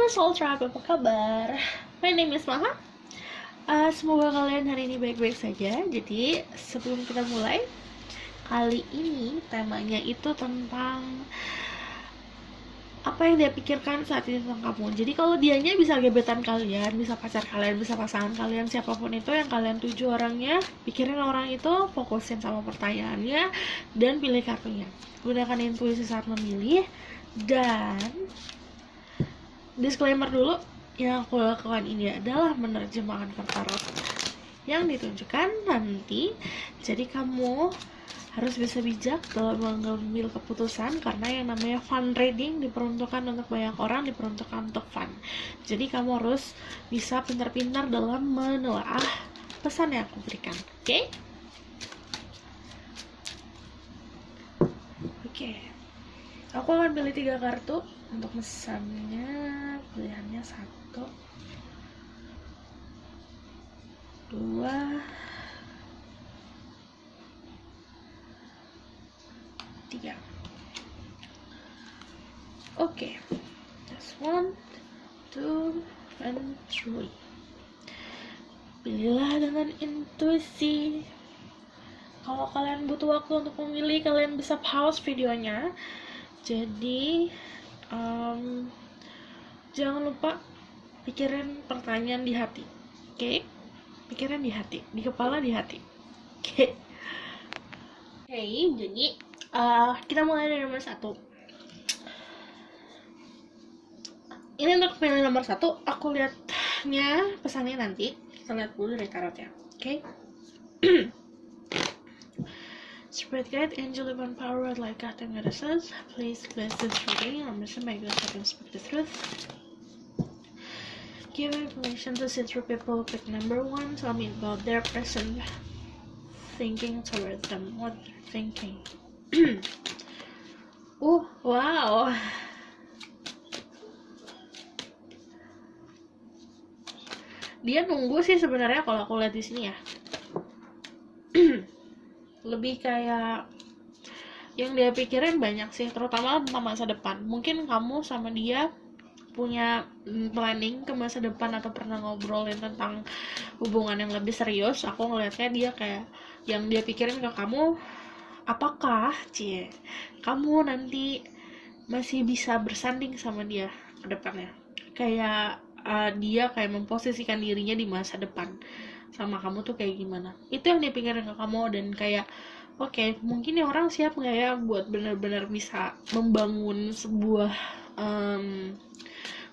Soul Tribe, apa kabar? My name is Maha. Semoga kalian hari ini baik-baik saja. Jadi sebelum kita mulai, kali ini temanya itu tentang apa yang dia pikirkan saat ini tentang kamu. Jadi kalau dianya bisa gebetan kalian, bisa pacar kalian, bisa pasangan kalian, siapapun itu yang kalian tuju orangnya, pikirin orang itu, fokusin sama pertanyaannya, dan pilih kartunya. Gunakan intuisi saat memilih. Dan disclaimer dulu, yang aku lakukan ini adalah menerjemahkan kartu tarot yang ditunjukkan nanti. Jadi kamu harus bisa bijak dalam mengambil keputusan, karena yang namanya fun reading diperuntukkan untuk banyak orang, diperuntukkan untuk fun. Jadi kamu harus bisa pintar-pintar dalam menelaah pesan yang aku berikan. Oke? Aku akan pilih 3 kartu untuk pesannya. Pilihannya 1, 2, 3. Oke. Just 1, 2, and 3. Pilihlah dengan intuisi. Kalau kalian butuh waktu untuk memilih, kalian bisa pause videonya. Jadi jangan lupa pikirin pertanyaan di hati. Oke? Pikirin di hati, di kepala, di hati. Oke, jadi kita mulai dari nomor 1. Ini untuk pilih nomor 1, aku lihatnya pesannya nanti. Kita lihat dulu dari tarotnya. Oke? Spirit guide, angel, divine power, like God and goddesses, please bless this reading. I'm just make this happen, speak the truth. Give information to see-through people. Pick number 1. Tell me about their present thinking towards them. What they're thinking. Wow. Dia nunggu sih sebenarnya kalau aku lihat di sini ya. Lebih kayak yang dia pikirin banyak sih, terutama tentang masa depan. Mungkin kamu sama dia punya planning ke masa depan atau pernah ngobrolin tentang hubungan yang lebih serius. Aku ngelihatnya dia kayak yang dia pikirin ke kamu, apakah kamu nanti masih bisa bersanding sama dia ke depannya. Kayak dia kayak memposisikan dirinya di masa depan sama kamu tuh kayak gimana. Itu yang dia pikirin ke kamu. Dan kayak oke, mungkin ya orang siap nggak ya buat benar-benar bisa membangun sebuah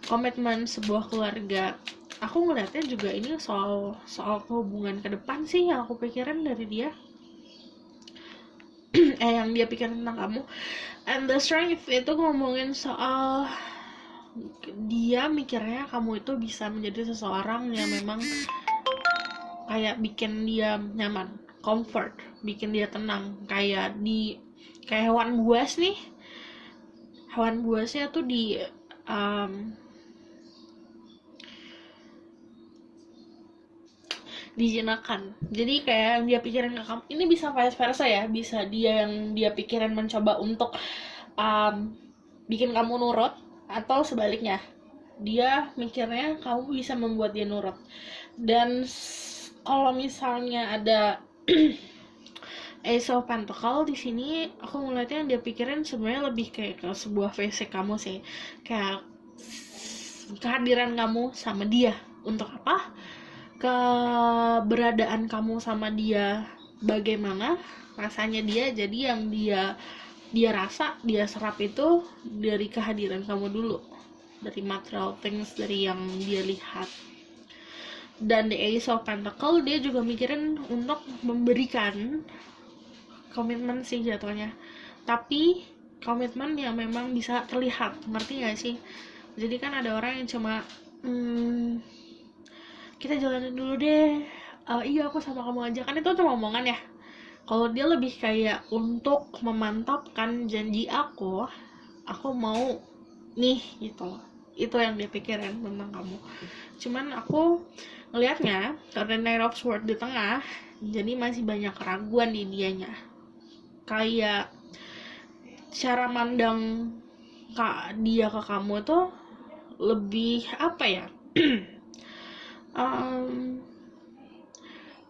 komitmen, sebuah keluarga. Aku ngeliatnya juga ini soal hubungan ke depan sih yang aku pikirin dari dia. Yang dia pikirin tentang kamu. And the strength itu ngomongin soal dia mikirnya kamu itu bisa menjadi seseorang yang memang kayak bikin dia nyaman, comfort, bikin dia tenang. Kayak hewan buas nih. Hewan buasnya tuh dijinakan. Jadi kayak yang dia pikirin ke kamu, ini bisa vice versa ya, bisa yang dia pikirin mencoba untuk bikin kamu nurut, atau sebaliknya dia mikirnya kamu bisa membuat dia nurut. Dan kalau misalnya ada Ace of Pentacle di sini, aku ngeliatnya yang dia pikirin sebenarnya lebih kayak ke sebuah fisik kamu sih, kayak kehadiran kamu sama dia. Untuk apa? Keberadaan kamu sama dia, bagaimana rasanya dia. Jadi yang dia rasa, dia serap itu dari kehadiran kamu dulu, dari material things, dari yang dia lihat. Dan the Ace of Pentacle, dia juga mikirin untuk memberikan komitmen sih jatuhnya, tapi komitmen yang memang bisa terlihat. Ngerti gak sih? Jadi kan ada orang yang cuma kita jalanin dulu deh, iya aku sama kamu aja, kan itu cuma omongan ya. Kalau dia lebih kayak untuk memantapkan janji aku mau nih gitu. Itu yang dia pikirin tentang kamu. Cuman aku ngelihatnya karena Knight of Swords di tengah, jadi masih banyak keraguan di dianya. Kayak cara mandang dia ke kamu tuh lebih apa ya, um,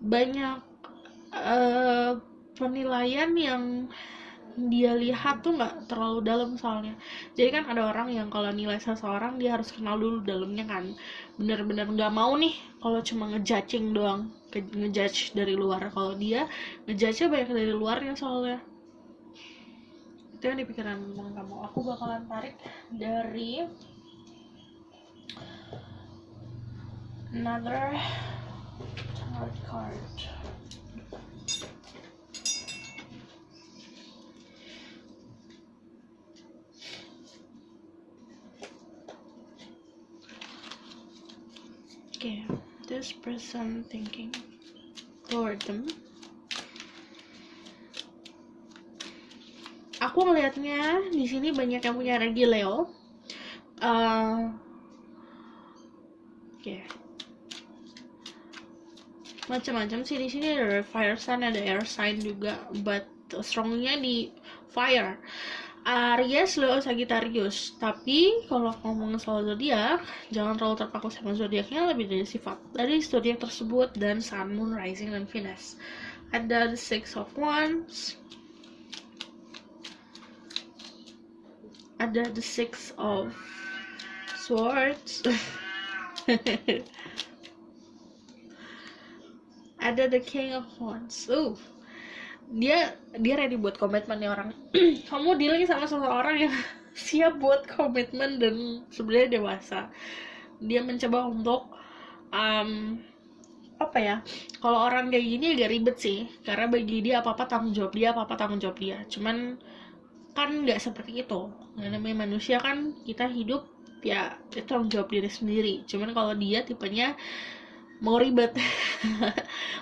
banyak penilaian yang dia lihat tuh nggak terlalu dalam soalnya. Jadi kan ada orang yang kalau nilai seseorang dia harus kenal dulu dalamnya kan, bener-bener nggak mau nih kalau cuma ngejudging doang, ngejudge dari luar. Kalau dia ngejudge banyak dari luarnya soalnya. Itu yang dipikiran tentang kamu. Aku bakalan tarik dari another tarot card. Okay, this person thinking toward them. Aku ngelihatnya di sini banyak yang punya energi Leo. Okay. Macam-macam sih di sini, ada fire sign, ada air sign juga, but strongnya di fire. Aries, Leo, Sagittarius. Tapi kalau ngomong soal zodiak, jangan terlalu terpaku sama zodiaknya, lebih dari sifat dari zodiak tersebut dan Sun, Moon, Rising, dan Venus. Ada the Six of Wands, ada the Six of Swords, ada the King of Wands. Dia ready buat komitmen nih orang. Kamu dealing sama seseorang yang siap buat komitmen dan sebenarnya dewasa. Dia mencoba untuk apa ya, kalau orang kayak gini agak ribet sih, karena bagi dia apa-apa tanggung jawab dia, cuman kan nggak seperti itu. Namanya manusia kan, kita hidup ya itu tanggung jawab diri sendiri. Cuman kalau dia tipenya mau ribet.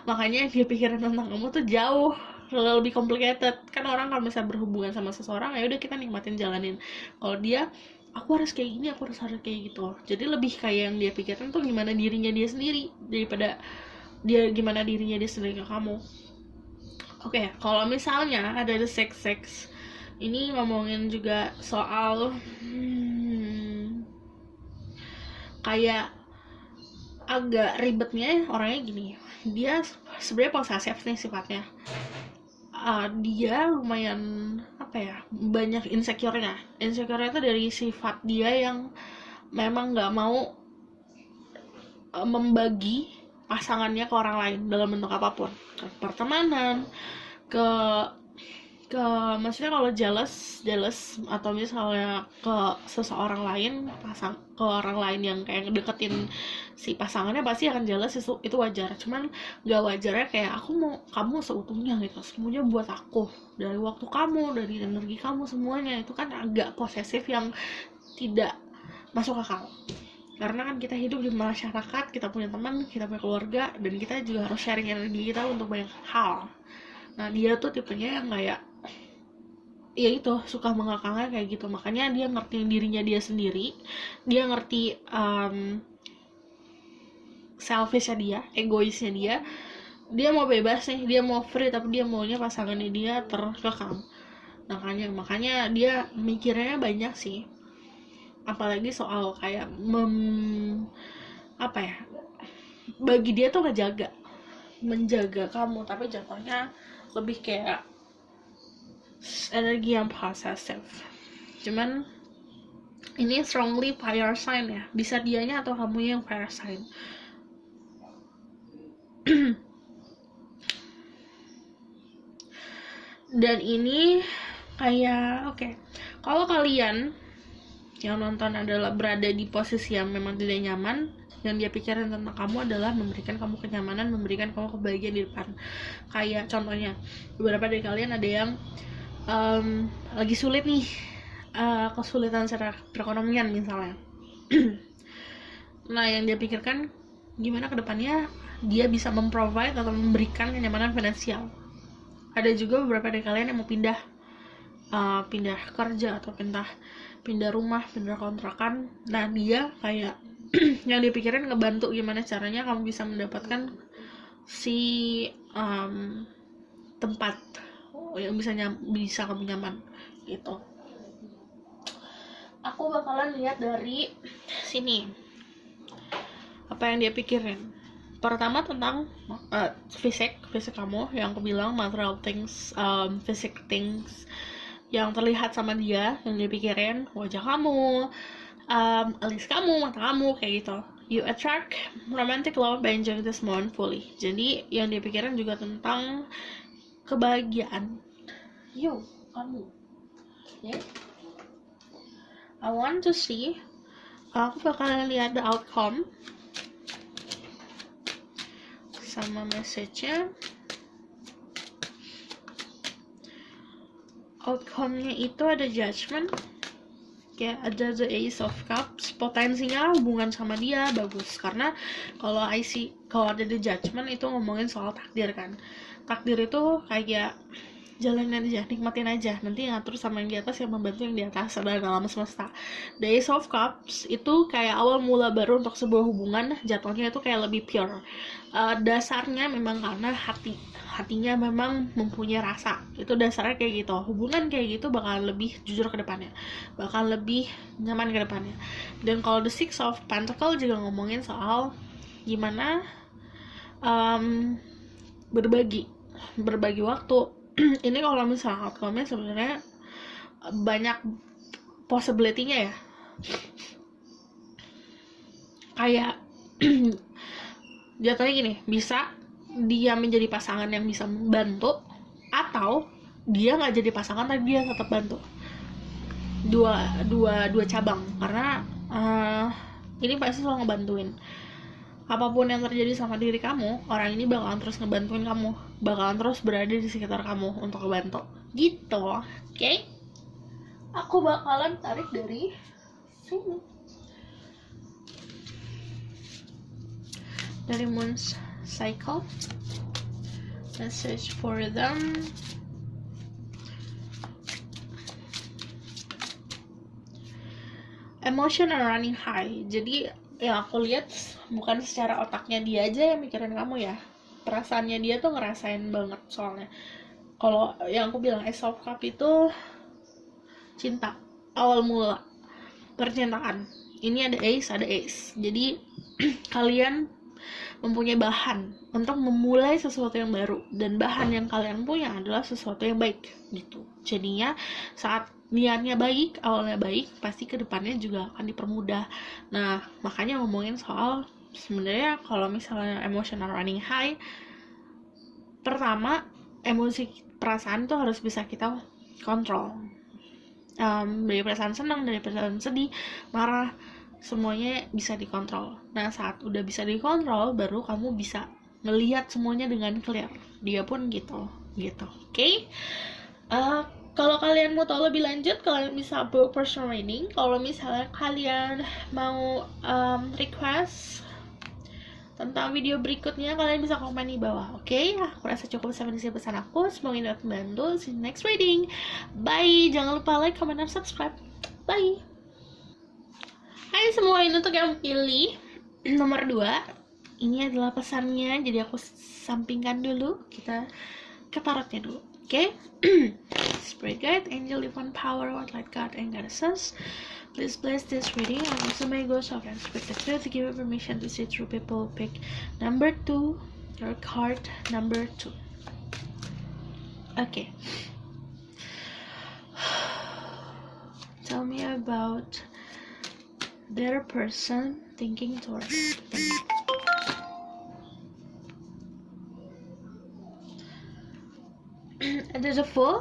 Makanya dia pikiran tentang kamu tuh jauh lebih complicated. Kan orang kalau misalnya berhubungan sama seseorang, ya udah kita nikmatin jalanin. Kalau dia, aku harus kayak gini, aku harus kayak gitu. Jadi lebih kayak yang dia pikirkan tuh gimana dirinya dia sendiri, daripada dia gimana dirinya dia sendiri ke kamu. Oke, kalau misalnya ada the sex ini ngomongin juga soal kayak agak ribetnya orangnya gini. Dia sebenarnya posesif nih sifatnya. Dia lumayan apa ya, banyak insecure-nya itu dari sifat dia yang memang nggak mau membagi pasangannya ke orang lain dalam bentuk apapun, ke pertemanan, ke maksudnya kalau jealous atau misalnya ke seseorang lain, ke orang lain yang kayak deketin si pasangannya, pasti akan jealous. Itu wajar, cuman gak wajarnya kayak aku mau kamu seutuhnya gitu, semuanya buat aku, dari waktu kamu, dari energi kamu, semuanya. Itu kan agak posesif yang tidak masuk akal, karena kan kita hidup di masyarakat, kita punya teman, kita punya keluarga, dan kita juga harus sharing energi kita untuk banyak hal. Nah dia tuh tipenya yang kayak ya itu, suka mengakangnya kayak gitu. Makanya dia ngerti dirinya dia sendiri, dia ngerti selfishnya dia, egoisnya dia mau bebas nih, dia mau free, tapi dia maunya pasangannya dia terkekang. Makanya dia mikirnya banyak sih, apalagi soal kayak apa ya, bagi dia tuh menjaga kamu, tapi jatuhnya lebih kayak energi yang possessive. Cuman ini strongly fire sign ya, bisa dianya atau kamu yang fire sign. Dan ini kayak oke, kalau kalian yang nonton adalah berada di posisi yang memang tidak nyaman, yang dia pikirin tentang kamu adalah memberikan kamu kenyamanan, memberikan kamu kebahagiaan di depan. Kayak contohnya, beberapa dari kalian ada yang lagi sulit nih, kesulitan secara perekonomian misalnya. Nah yang dia pikirkan gimana kedepannya dia bisa memprovide atau memberikan kenyamanan finansial. Ada juga beberapa dari kalian yang mau pindah kerja atau pindah rumah, pindah kontrakan. Nah dia kayak yang dipikirin ngebantu gimana caranya kamu bisa mendapatkan si tempat yang bisa kamu nyaman gitu. aku bakalan lihat dari sini apa yang dia pikirin. Pertama tentang fisik kamu, yang aku bilang material things, physical things yang terlihat sama dia, yang dia pikirin, wajah kamu, alis kamu, mata kamu, kayak gitu. You attract romantic love by enjoying this moment fully. Jadi yang dia pikirin juga tentang kebahagiaan. Yo, kamu. Okay. I want to see. Aku bakalan lihat the outcome sama message-nya. Outcome-nya itu ada judgment, kayak ada the ace of cups. Potensinya hubungan sama dia bagus, karena kalau kalau ada the judgment itu ngomongin soal takdir kan. Takdir itu kayak jalanin aja, nikmatin aja, nanti ngatur sama yang di atas, yang membantu yang di atas, ada alam semesta. The Ace of Cups itu kayak awal mula baru untuk sebuah hubungan, jatuhnya itu kayak lebih pure. Dasarnya memang karena hatinya memang mempunyai rasa, itu dasarnya kayak gitu. Hubungan kayak gitu bakal lebih jujur ke depannya, bakal lebih nyaman ke depannya. Dan kalau The Six of Pentacles juga ngomongin soal gimana berbagi waktu. Ini kalau misalnya outcome-nya sebenarnya banyak possibility-nya ya. Kayak jatuhnya gini, bisa dia menjadi pasangan yang bisa membantu, atau dia nggak jadi pasangan tapi dia tetap bantu. Dua cabang, karena ini pasti selalu ngebantuin. Apapun yang terjadi sama diri kamu, orang ini bakalan terus ngebantuin kamu, bakalan terus berada di sekitar kamu untuk ngebantu gitu. Oke? Aku bakalan tarik dari sini, dari Moon's Cycle. Message for them. Emotion are running high. Jadi yang aku lihat bukan secara otaknya dia aja yang mikirin kamu ya, perasaannya dia tuh ngerasain banget. Soalnya kalau yang aku bilang Ace of Cup itu cinta, awal mula percintaan. Ini ada Ace. Jadi kalian mempunyai bahan untuk memulai sesuatu yang baru, dan bahan yang kalian punya adalah sesuatu yang baik gitu. Jadinya saat niatnya baik, awalnya baik, pasti kedepannya juga akan dipermudah. Nah, makanya ngomongin soal sebenarnya kalau misalnya emotional running high, pertama emosi perasaan tuh harus bisa kita kontrol. Dari perasaan senang, dari perasaan sedih, marah, semuanya bisa dikontrol. Nah, saat udah bisa dikontrol, baru kamu bisa ngelihat semuanya dengan clear. Dia pun gitu. Oke? Kalau kalian mau tahu lebih lanjut, kalian bisa book personal reading. Kalau misalnya kalian mau request tentang video berikutnya, kalian bisa komen di bawah. Oke? Aku rasa cukup sampai di sini pesan aku. Semoga ini dapat membantu. See you next reading. Bye. Jangan lupa like, comment, dan subscribe. Bye. Hai semua, ini untuk yang pilih nomor 2. Ini adalah pesannya, jadi aku sampingkan dulu. Kita ke tarotnya dulu. Oke? Spirit guide, angel, divine power, what light, God, and goddesses, please bless this reading. And also may go so and speak the truth, give you permission to see through people. Pick number 2, your card number 2. Okay. Tell me about their person thinking towards them. And there's a Fool.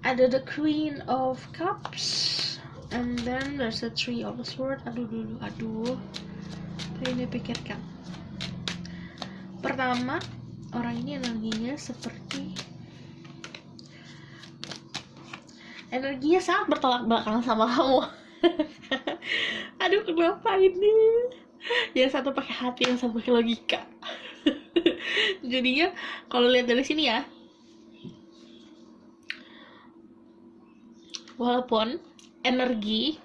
Ada the Queen of Cups, and then there's a Three of Swords. Aduh. Ini pikirkan. Pertama, orang ini energinya sangat bertolak belakang sama kamu. Aduh, kenapa ini? Yang satu pakai hati, yang satu pakai logika. Jadinya kalau lihat dari sini ya, walaupun energi,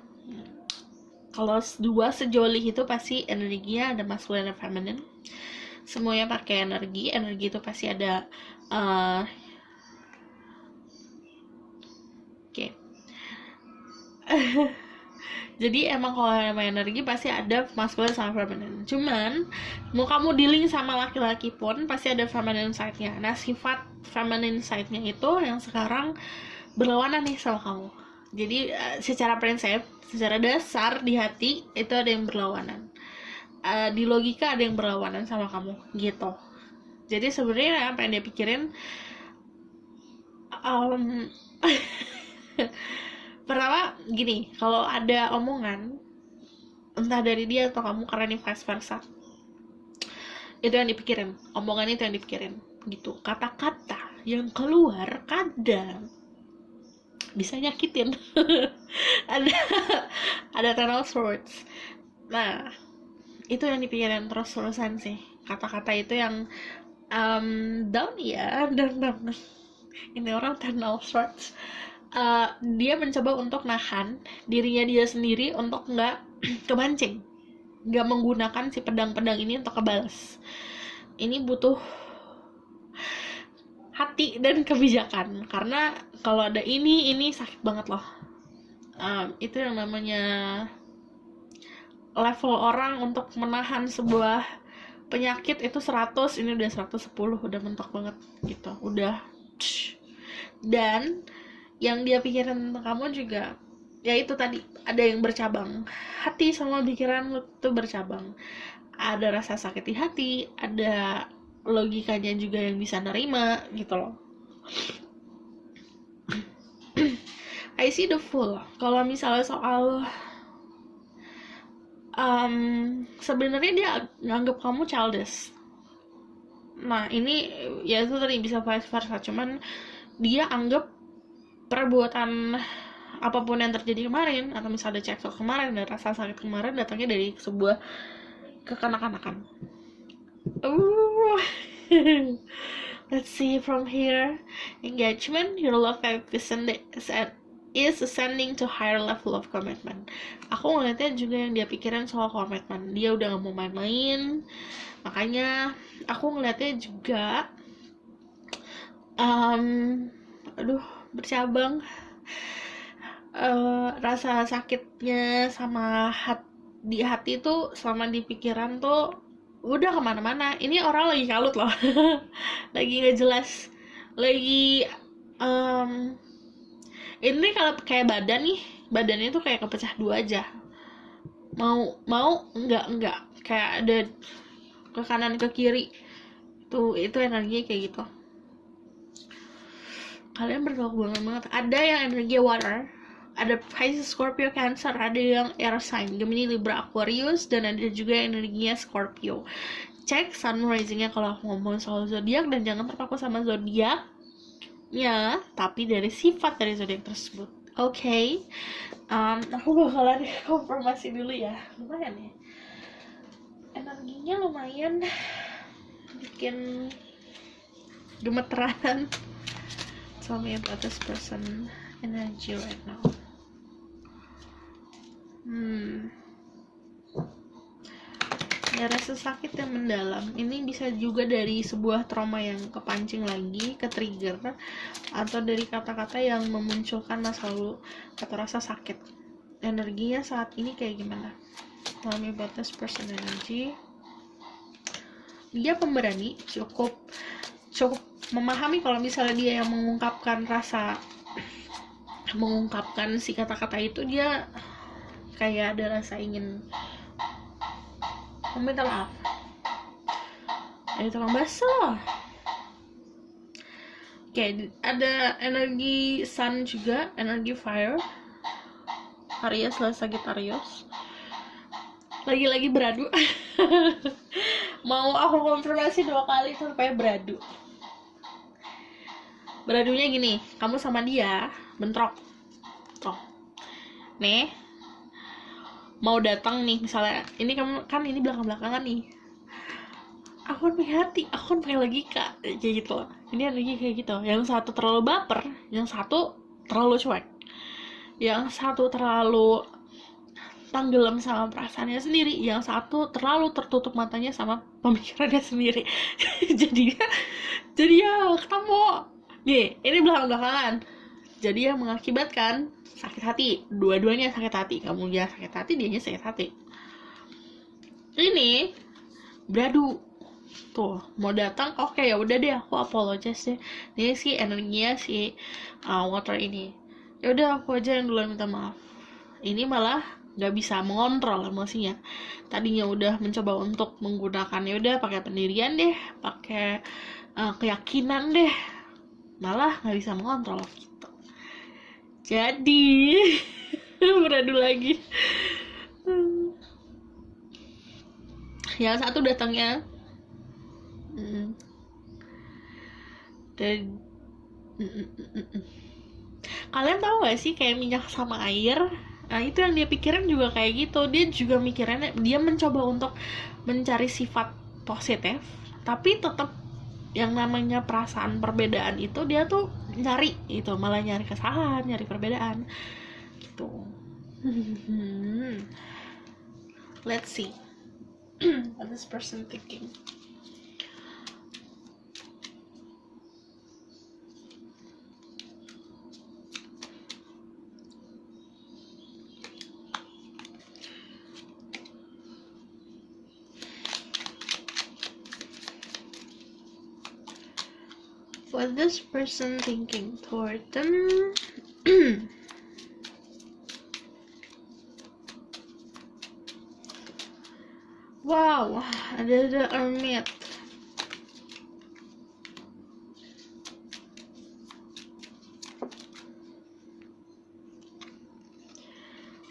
kalau dua sejoli itu pasti energinya ada masculine dan feminine. Semuanya pakai energi itu pasti ada. Oke. Jadi emang kalau nama energi pasti ada masculine sama feminine. Cuman mau kamu dealing sama laki-laki pun pasti ada feminine side-nya. Nah, sifat feminine side-nya itu yang sekarang berlawanan nih sama kamu. Jadi secara prinsip, secara dasar di hati itu ada yang berlawanan. Di logika ada yang berlawanan sama kamu gitu. Jadi sebenarnya apa yang dia pikirin, pertama gini, kalau ada omongan entah dari dia atau kamu karena ini vice versa, itu yang dipikirin, omongan itu yang dipikirin gitu. Kata-kata yang keluar kadang bisa nyakitin. ada ten of swords. Nah, itu yang dipikirin terus-terusan sih, kata-kata itu yang down ya, down banget. Ini orang ten of swords. Dia mencoba untuk nahan dirinya dia sendiri untuk nggak kepancing, nggak menggunakan si pedang-pedang ini untuk kebalas. Ini butuh hati dan kebijakan, karena kalau ada ini sakit banget loh. Itu yang namanya level orang untuk menahan sebuah penyakit itu 100, ini udah 110, udah mentok banget gitu, udah. Dan yang dia pikirin tentang kamu juga ya itu tadi, ada yang bercabang. Hati sama pikiran lu tuh bercabang. Ada rasa sakit di hati, ada logikanya juga yang bisa nerima gitu loh. I see the Fool. Kalau misalnya soal sebenarnya dia nganggap kamu childish. Nah ini ya itu tadi bisa vice versa, cuman dia anggap perbuatan apapun yang terjadi kemarin, atau misalnya ada cekcok kemarin dan rasa sakit kemarin, datangnya dari sebuah kekanak-kanakan. Let's see from here. Engagement, your love life is ascending to higher level of commitment. Aku ngeliatnya juga yang dia pikirin soal komitmen. Dia udah gak mau main-main. Makanya aku ngeliatnya juga bercabang. Rasa sakitnya sama di hati tuh selama di pikiran tuh udah kemana-mana. Ini orang lagi kalut loh. Lagi gak jelas. Lagi ini kalau kayak badan nih, badannya tuh kayak kepecah dua aja. Mau enggak, kayak ada ke kanan ke kiri. Itu energinya kayak gitu. Kalian berkeluarga banget. Ada yang energi water, ada Pisces, Scorpio, Cancer, ada yang air sign, Gemini, Libra, Aquarius, dan ada juga energinya Scorpio. Cek sun risingnya kalau aku ngomong soal zodiak, dan jangan terpaku sama zodiak ya, tapi dari sifat dari zodiak tersebut. Oke. Aku bakalan konfirmasi dulu ya. Lumayan ya, energinya lumayan bikin gemeteran. Tell me about this person energy right now. Ya, rasa sakit yang mendalam. Ini bisa juga dari sebuah trauma yang kepancing lagi, ke-trigger, atau dari kata-kata yang memunculkan masa lalu atau rasa sakit. Energinya saat ini kayak gimana? Tell me about this person energy. Dia pemberani, cukup memahami kalau misalnya dia yang mengungkapkan si kata-kata itu, dia kayak ada rasa ingin meminta maaf. Ada tukang bakso. Oke, ada energi sun juga, energi fire, Aries lah, Sagittarius. Lagi-lagi beradu. Mau aku konfirmasi 2 kali sampai beradu. Beradunya gini, kamu sama dia bentrok. Nih, mau datang nih misalnya, ini kamu kan ini belakang-belakangan nih. Aku kan pakai hati, aku kan pakai logika, kayak gitu loh. Ini energi kayak gitu. Yang satu terlalu baper, yang satu terlalu cuek. Yang satu terlalu tenggelam sama perasaannya sendiri, yang satu terlalu tertutup matanya sama pemikirannya sendiri. jadi ya ketemu nih, ini belakang-belakangan. Jadi yang mengakibatkan sakit hati, dua-duanya sakit hati. Kamu dia sakit hati, dianya sakit hati. Ini beradu tuh, mau datang, oke ya udah deh, aku apologize deh. Ini sih energinya si water ini, ya udah aku aja yang duluan minta maaf. Ini malah nggak bisa mengontrol emosinya. Tadinya udah mencoba untuk menggunakan, ya udah pakai pendirian deh, pakai keyakinan deh, malah nggak bisa mengontrol gitu. Jadi beradu lagi. Yang satu datangnya dan kalian tahu gak sih kayak minyak sama air? Nah itu yang dia pikirin juga kayak gitu. Dia juga mikirannya, dia mencoba untuk mencari sifat positif, tapi tetap yang namanya perasaan perbedaan itu dia tuh nyari itu, malah nyari kesalahan, nyari perbedaan gitu. Let's see what this person thinking. What this person thinking toward them? Wow, ada the Hermit.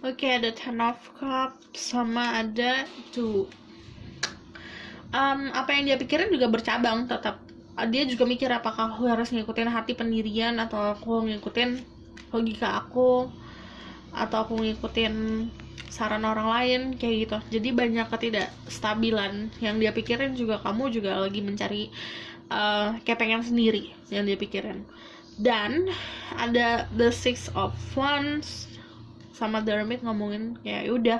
Oke, ada Ten of Cups sama ada Two. Apa yang dia pikirin juga bercabang tetap. Dia juga mikir apakah aku harus ngikutin hati pendirian atau aku ngikutin logika aku atau aku ngikutin saran orang lain kayak gitu. Jadi banyak ketidakstabilan yang dia pikirin juga. Kamu juga lagi mencari kayak pengen sendiri yang dia pikirin. Dan ada the Six of Wands sama The Hermit ngomongin kayak udah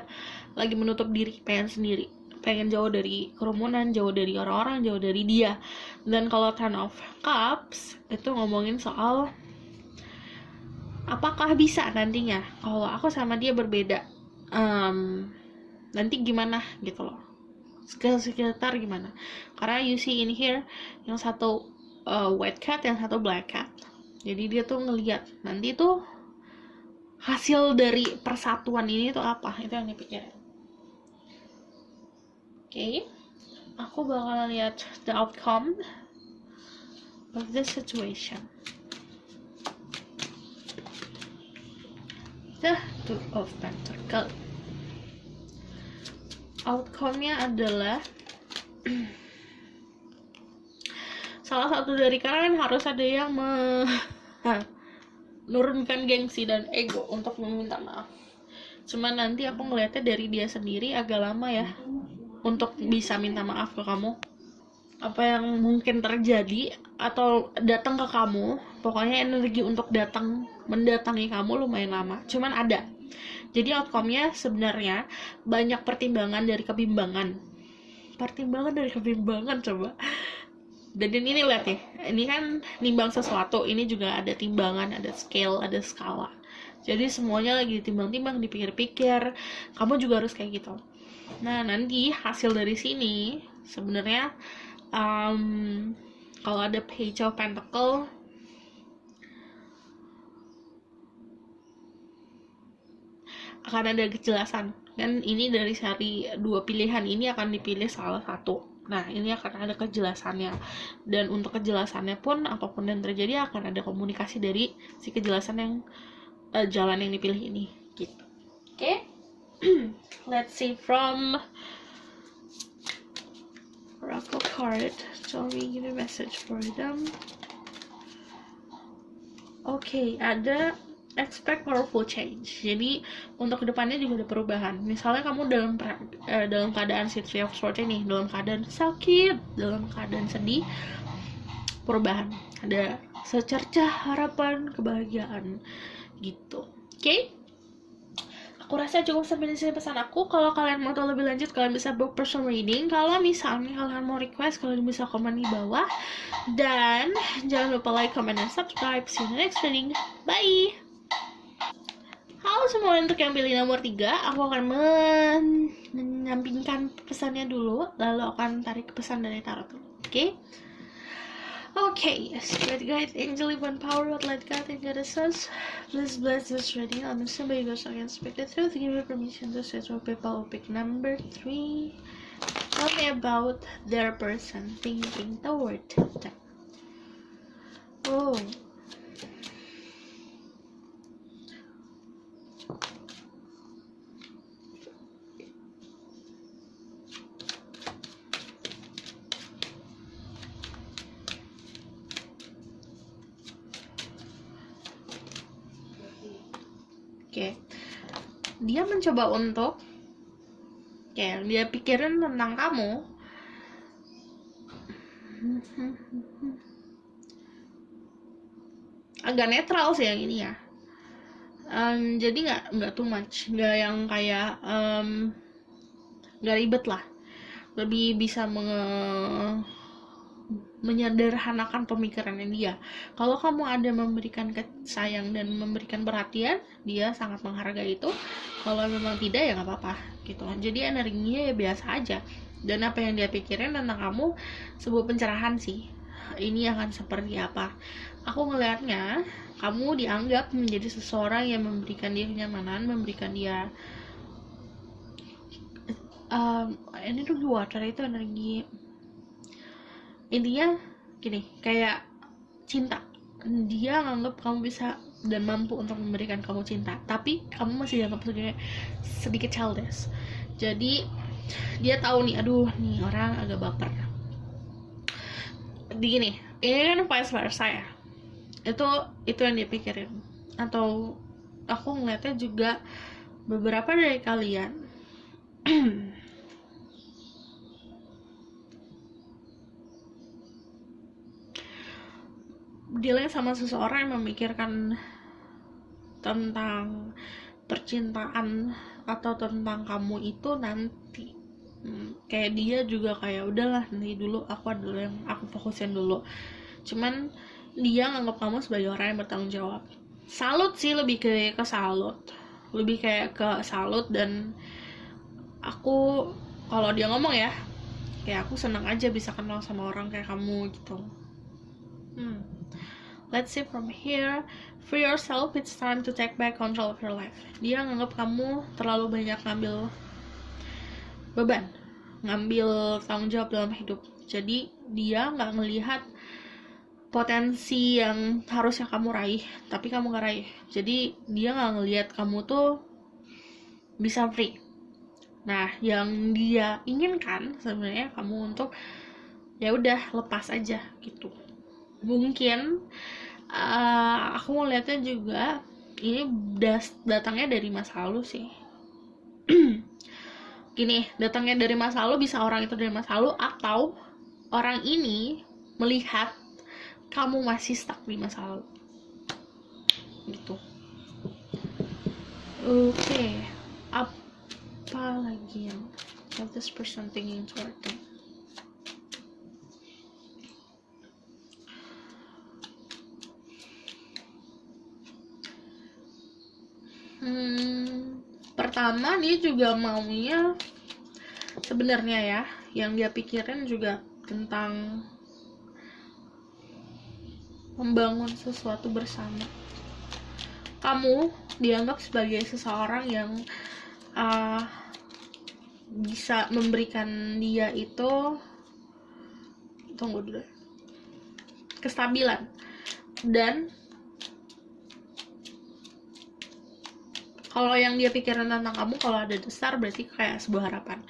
lagi menutup diri, pengen sendiri, pengen jauh dari kerumunan, jauh dari orang-orang, jauh dari dia. Dan kalau Ten of Cups itu ngomongin soal apakah bisa nantinya kalau aku sama dia berbeda, nanti gimana gitu loh, sekitar gimana. Karena you see in here yang satu white cat, yang satu black cat. Jadi dia tuh ngelihat nanti tuh hasil dari persatuan ini tuh apa, itu yang dipikirin. Oke, aku bakal lihat the outcome of this situation. The Two of Pentacles. Outcome-nya adalah salah satu dari kalian harus ada yang menurunkan gengsi dan ego untuk meminta maaf. Cuman nanti aku ngeliatnya dari dia sendiri agak lama ya untuk bisa minta maaf ke kamu. Apa yang mungkin terjadi atau datang ke kamu, pokoknya energi untuk mendatangi kamu lumayan lama. Cuman ada. Jadi outcome-nya sebenarnya banyak pertimbangan dari kebimbangan. Pertimbangan dari kebimbangan coba. Dan ini lihat ya, ini kan nimbang sesuatu, ini juga ada timbangan, ada scale, ada skala. Jadi semuanya lagi ditimbang-timbang, dipikir-pikir. Kamu juga harus kayak gitu. Nah, nanti hasil dari sini sebenarnya kalau ada Page of Pentacle, akan ada kejelasan. Dan ini dari seri 2 pilihan ini akan dipilih salah satu. Nah, ini akan ada kejelasannya. Dan untuk kejelasannya pun, apapun yang terjadi akan ada komunikasi dari si kejelasan yang jalan yang dipilih ini gitu. Oke? Let's see from Oracle card. Tell me, give me a message for them. Oke, ada expect powerful change. Jadi untuk kedepannya juga ada perubahan. Misalnya kamu dalam keadaan Three of Swords ini, dalam keadaan sakit, dalam keadaan sedih, perubahan. Ada secercah harapan, kebahagiaan gitu. Oke? aku rasa cukup sampai di sini pesan aku. Kalau kalian mau tahu lebih lanjut, kalian bisa book personal reading. Kalau misalnya kalian mau request, kalian bisa komen di bawah. Dan jangan lupa like, comment, dan subscribe. See you in the next reading. Bye! Halo semua, untuk yang pilih nomor 3, aku akan menyampingkan pesannya dulu, lalu akan tarik pesan dari tarot dulu. Oke? Okay, Spirit Guide, Angel, Divine Power, what light God and Goddess us. Please bless this reading. I'm somebody goes against speak the truth. Give me permission to say to people who pick number 3. Tell me about their person thinking toward them. Oh. Oke, dia mencoba untuk kayak dia pikirin tentang kamu. Agak netral sih yang ini ya. Jadi nggak too much, nggak yang kayak nggak ribet lah. Lebih bisa menyederhanakan pemikirannya dia. Kalau kamu ada memberikan sayang dan memberikan perhatian, dia sangat menghargai itu. Kalau memang tidak, ya nggak apa-apa gitu. Jadi energinya ya biasa aja. Dan apa yang dia pikirin tentang kamu sebuah pencerahan sih. Ini akan seperti apa? Aku ngelihatnya kamu dianggap menjadi seseorang yang memberikan dia kenyamanan, memberikan dia ini tuh water itu energi. Intinya gini, kayak cinta. Dia nganggap kamu bisa dan mampu untuk memberikan kamu cinta, tapi kamu masih dianggap sedikit childish. Jadi dia tahu nih, aduh nih orang agak baper. Gini, ini kan vice versa ya. Itu yang dia pikirin. Atau aku ngeliatnya juga beberapa dari kalian dealing sama seseorang yang memikirkan tentang percintaan atau tentang kamu itu nanti. Kayak dia juga kayak udahlah nanti dulu, aku adalah yang aku fokusin dulu. Cuman dia nganggap kamu sebagai orang yang bertanggung jawab. Salut sih, lebih kayak ke salut, dan aku kalau dia ngomong ya kayak aku senang aja bisa kenal sama orang kayak kamu gitu. Let's see from here. Free yourself, it's time to take back control of your life. Dia nganggap kamu terlalu banyak ngambil beban, ngambil tanggung jawab dalam hidup. Jadi dia nggak ngelihat potensi yang harusnya kamu raih, tapi kamu nggak raih. Jadi dia nggak ngelihat kamu tuh bisa free. Nah, yang dia inginkan sebenarnya kamu untuk ya udah lepas aja gitu. Mungkin aku ngeliatnya juga ini datangnya dari masa lalu sih. Gini, datangnya dari masa lalu, bisa orang itu dari masa lalu, atau orang ini melihat kamu masih stuck di masa lalu gitu. Oke, apa lagi yang this person thinking toward them? Pertama, dia juga maunya sebenarnya ya, yang dia pikirin juga tentang membangun sesuatu bersama. Kamu dianggap sebagai seseorang yang bisa memberikan dia itu, tunggu dulu, kestabilan. Dan kalau yang dia pikirin tentang kamu, kalau ada dasar berarti kayak sebuah harapan.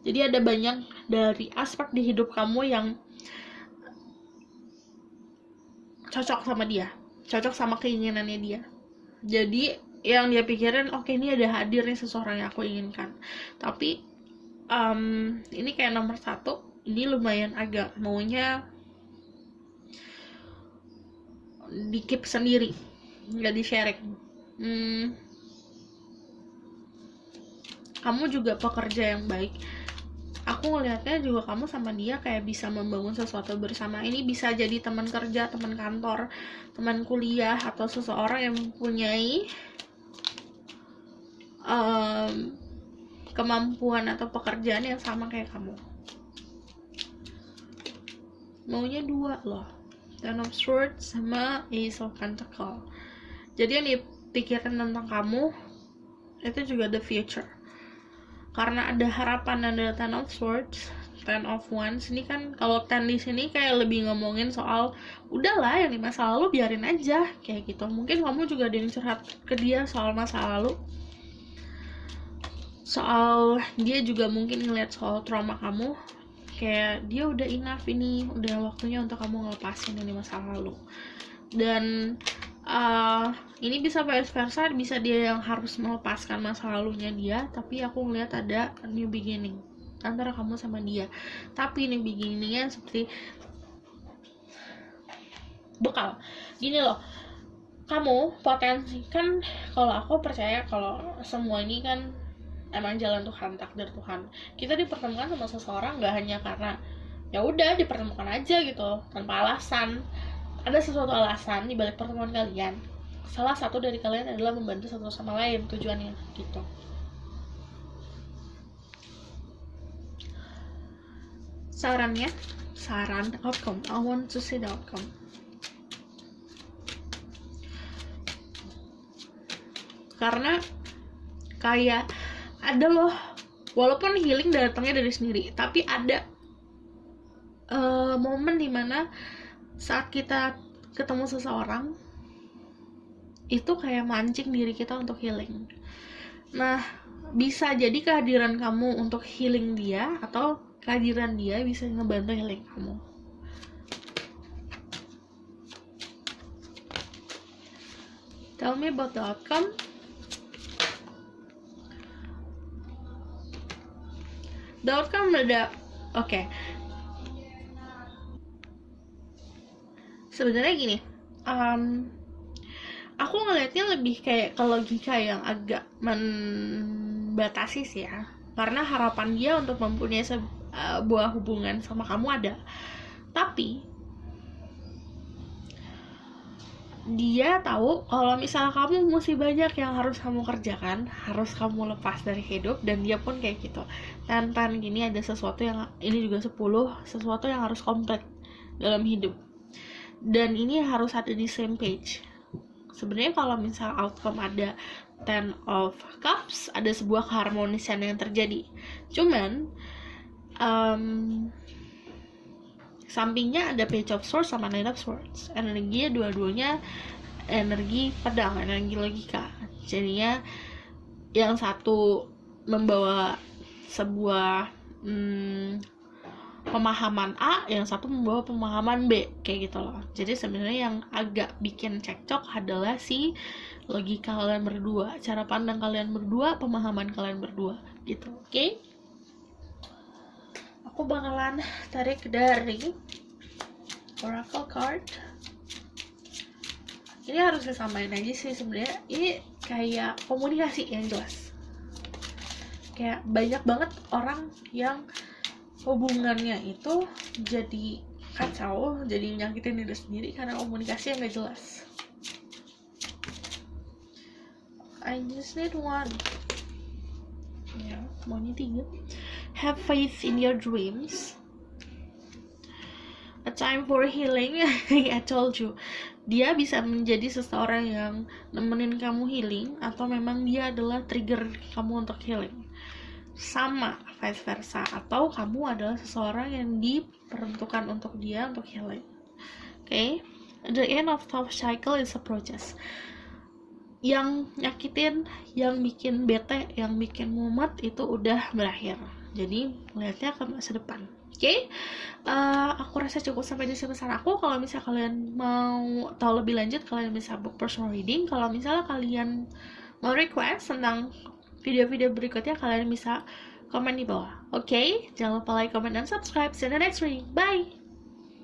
Jadi ada banyak dari aspek di hidup kamu yang cocok sama dia, cocok sama keinginannya dia. Jadi yang dia pikirin, oke, ini ada hadir nih seseorang yang aku inginkan. Tapi ini kayak nomor 1, ini lumayan agak maunya di keep sendiri, nggak di sharing. kamu juga pekerja yang baik. Aku ngelihatnya juga kamu sama dia kayak bisa membangun sesuatu bersama. Ini bisa jadi teman kerja, teman kantor, teman kuliah, atau seseorang yang mempunyai kemampuan atau pekerjaan yang sama kayak kamu. Maunya 2 loh, Ten of Swords sama Ace of Pentacle. Jadi yang dipikirin tentang kamu itu juga the future, karena ada harapan. Ada Ten of Swords, Ten of Wands. Ini kan kalau ten di sini kayak lebih ngomongin soal udahlah yang di masa lalu biarin aja kayak gitu. Mungkin kamu juga ada yang curhat ke dia soal masa lalu, soal dia juga mungkin ngeliat soal trauma kamu, kayak dia udah enough ini, udah waktunya untuk kamu ngelepasin ini masa lalu. Dan ini bisa vice versa, bisa dia yang harus melepaskan masa lalunya dia, tapi aku ngeliat ada new beginning antara kamu sama dia. Tapi new beginningnya seperti bekal gini loh, kamu potensi kan, kalau aku percaya kalau semua ini kan emang jalan Tuhan, takdir Tuhan. Kita dipertemukan sama seseorang gak hanya karena ya udah dipertemukan aja gitu tanpa alasan. Ada sesuatu alasan di balik pertemuan kalian. Salah satu dari kalian adalah membantu satu sama lain tujuannya gitu. Saran outcome. I want to see the outcome. Karena kayak ada loh, walaupun healing datangnya dari sendiri, tapi ada momen dimana saat kita ketemu seseorang itu kayak mancing diri kita untuk healing. Nah, bisa jadi kehadiran kamu untuk healing dia, atau kehadiran dia bisa ngebantu healing kamu. Tell me about the outcome. The outcome ada, oke. Sebenarnya gini, aku ngelihatnya lebih kayak ke logika yang agak membatasi sih ya, karena harapan dia untuk mempunyai sebuah hubungan sama kamu ada, tapi dia tahu kalau misalnya kamu masih banyak yang harus kamu kerjakan, harus kamu lepas dari hidup, dan dia pun kayak gitu. Tanpa gini ada sesuatu yang, ini juga 10, sesuatu yang harus komplit dalam hidup, dan ini harus ada di same page. Sebenarnya kalau misal outcome ada Ten of Cups, ada sebuah keharmonisan yang terjadi. Cuman sampingnya ada Page of Swords sama Knight of Swords. Energinya dua-duanya energi pedang, energi logika. Jadinya yang satu membawa sebuah pemahaman A, yang satu membawa pemahaman B, kayak gitu loh. Jadi sebenarnya yang agak bikin cekcok adalah si logika kalian berdua, cara pandang kalian berdua, pemahaman kalian berdua, gitu. Oke? Aku bakalan tarik dari Oracle card. Ini harus disamain aja sih sebenarnya. Ini kayak komunikasi yang jelas. Kayak banyak banget orang yang hubungannya itu jadi kacau, jadi nyakitin diri sendiri karena komunikasi yang gak jelas. I just need one. Ya, maunya 3. Have faith in your dreams. A time for healing. I told you. Dia bisa menjadi seseorang yang nemenin kamu healing, atau memang dia adalah trigger kamu untuk healing. Sama vice versa, atau kamu adalah seseorang yang diperuntukkan untuk dia untuk healing. Okay? The end of tough cycle is approaches. Yang nyakitin, yang bikin bete, yang bikin mumet itu udah berakhir. Jadi lihatnya ke masa depan. Oke? Aku rasa cukup sampai di sini pesan aku. Kalau misalnya kalian mau tahu lebih lanjut, kalian bisa book personal reading. Kalau misalnya kalian mau request tentang video-video berikutnya, kalian bisa komen di bawah. Oke? Jangan lupa like, comment, dan subscribe. See you in the next reading. Bye!